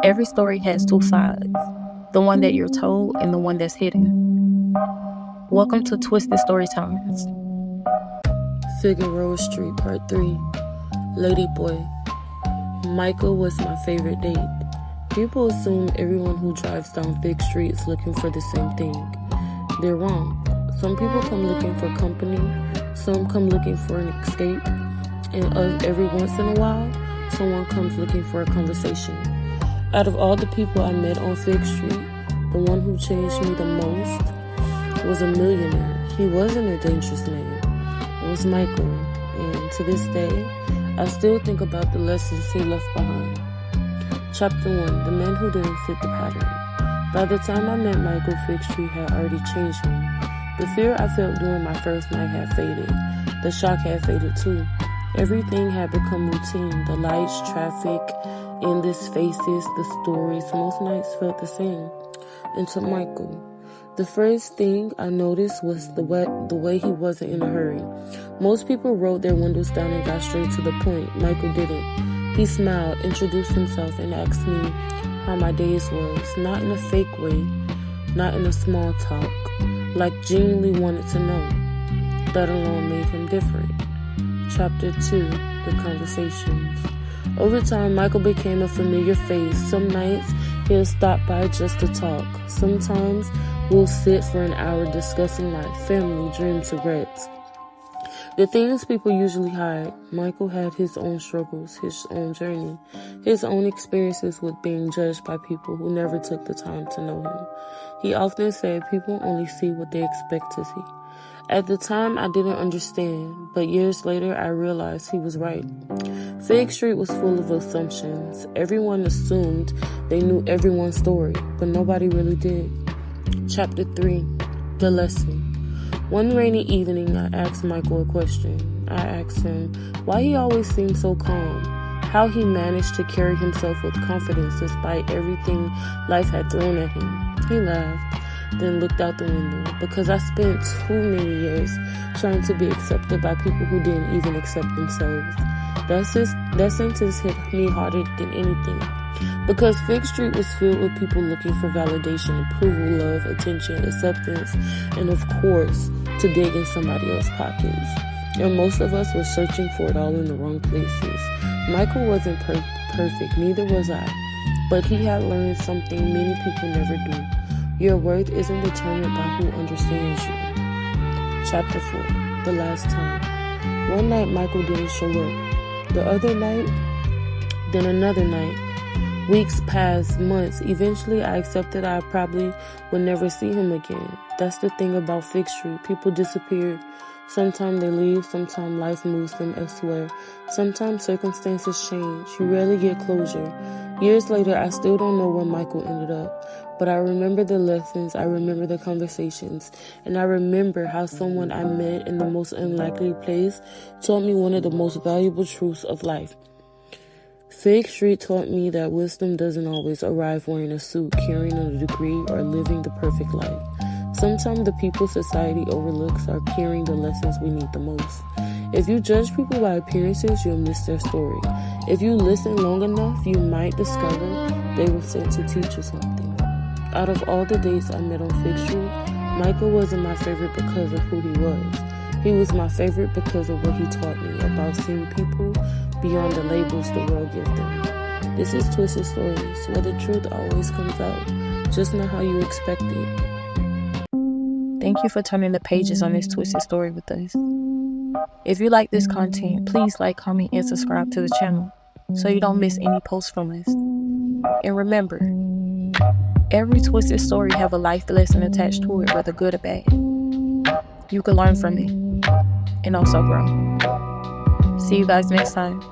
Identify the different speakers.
Speaker 1: Every story has two sides, the one that you're told and the one that's hidden. Welcome to Twisted Storytimes.
Speaker 2: Figueroa Street, Part 3. Ladyboy Michael was my favorite date. People assume everyone who drives down Fig Street is looking for the same thing. They're wrong. Some people come looking for company, some come looking for an escape, and every once in a while, someone comes looking for a conversation. Out of all the people I met on Fig Street, the one who changed me the most was a millionaire. He wasn't a dangerous man. It was Michael, and to this day, I still think about the lessons he left behind. Chapter 1, The Man Who Didn't Fit the Pattern. By the time I met Michael, Fig Street had already changed me. The fear I felt during my first night had faded. The shock had faded too. Everything had become routine. The lights, traffic, endless faces, the stories. Most nights felt the same. Until Michael. The first thing I noticed was the way he wasn't in a hurry. Most people rolled their windows down and got straight to the point. Michael didn't. He smiled, introduced himself, and asked me how my days was. Not in a fake way, not in a small talk. Like genuinely wanted to know. That alone made him different. Chapter 2, The Conversations. Over time, Michael became a familiar face. Some nights, he'll stop by just to talk. Sometimes, we'll sit for an hour discussing life, family, dreams, regrets. The things people usually hide. Michael had his own struggles, his own journey, his own experiences with being judged by people who never took the time to know him. He often said people only see what they expect to see. At the time, I didn't understand, but years later, I realized he was right. Fig Street was full of assumptions. Everyone assumed they knew everyone's story, but nobody really did. Chapter 3, The Lesson. One rainy evening, I asked Michael a question. I asked him why he always seemed so calm, how he managed to carry himself with confidence despite everything life had thrown at him. He laughed, then looked out the window, because I spent too many years trying to be accepted by people who didn't even accept themselves. That sentence hit me harder than anything, because Fig Street was filled with people looking for validation, approval, love, attention, acceptance, and of course, to dig in somebody else's pockets. And most of us were searching for it all in the wrong places. Michael wasn't perfect, neither was I, but he had learned something many people never do. Your worth isn't determined by who understands you. Chapter 4, The Last Time. One night, Michael didn't show up. The other night, then another night. Weeks passed, months. Eventually, I accepted I probably would never see him again. That's the thing about Fig Street. People disappear. Sometimes they leave. Sometimes life moves them elsewhere. Sometimes circumstances change. You rarely get closure. Years later, I still don't know where Michael ended up. But I remember the lessons. I remember the conversations. And I remember how someone I met in the most unlikely place taught me one of the most valuable truths of life. Fig Street taught me that wisdom doesn't always arrive wearing a suit, carrying a degree, or living the perfect life. Sometimes the people society overlooks are carrying the lessons we need the most. If you judge people by appearances, you'll miss their story. If you listen long enough, you might discover they were sent to teach you something. Out of all the dates I met on Fig Street, Michael wasn't my favorite because of who he was. He was my favorite because of what he taught me about seeing people beyond the labels the world gives them. This is Twisted Stories, where the truth always comes out, just not how you expect it.
Speaker 1: Thank you for turning the pages on this twisted story with us. If you like this content, please like, comment, and subscribe to the channel so you don't miss any posts from us. And remember, every twisted story have a life lesson attached to it, whether good or bad. You can learn from it and also grow. See you guys next time.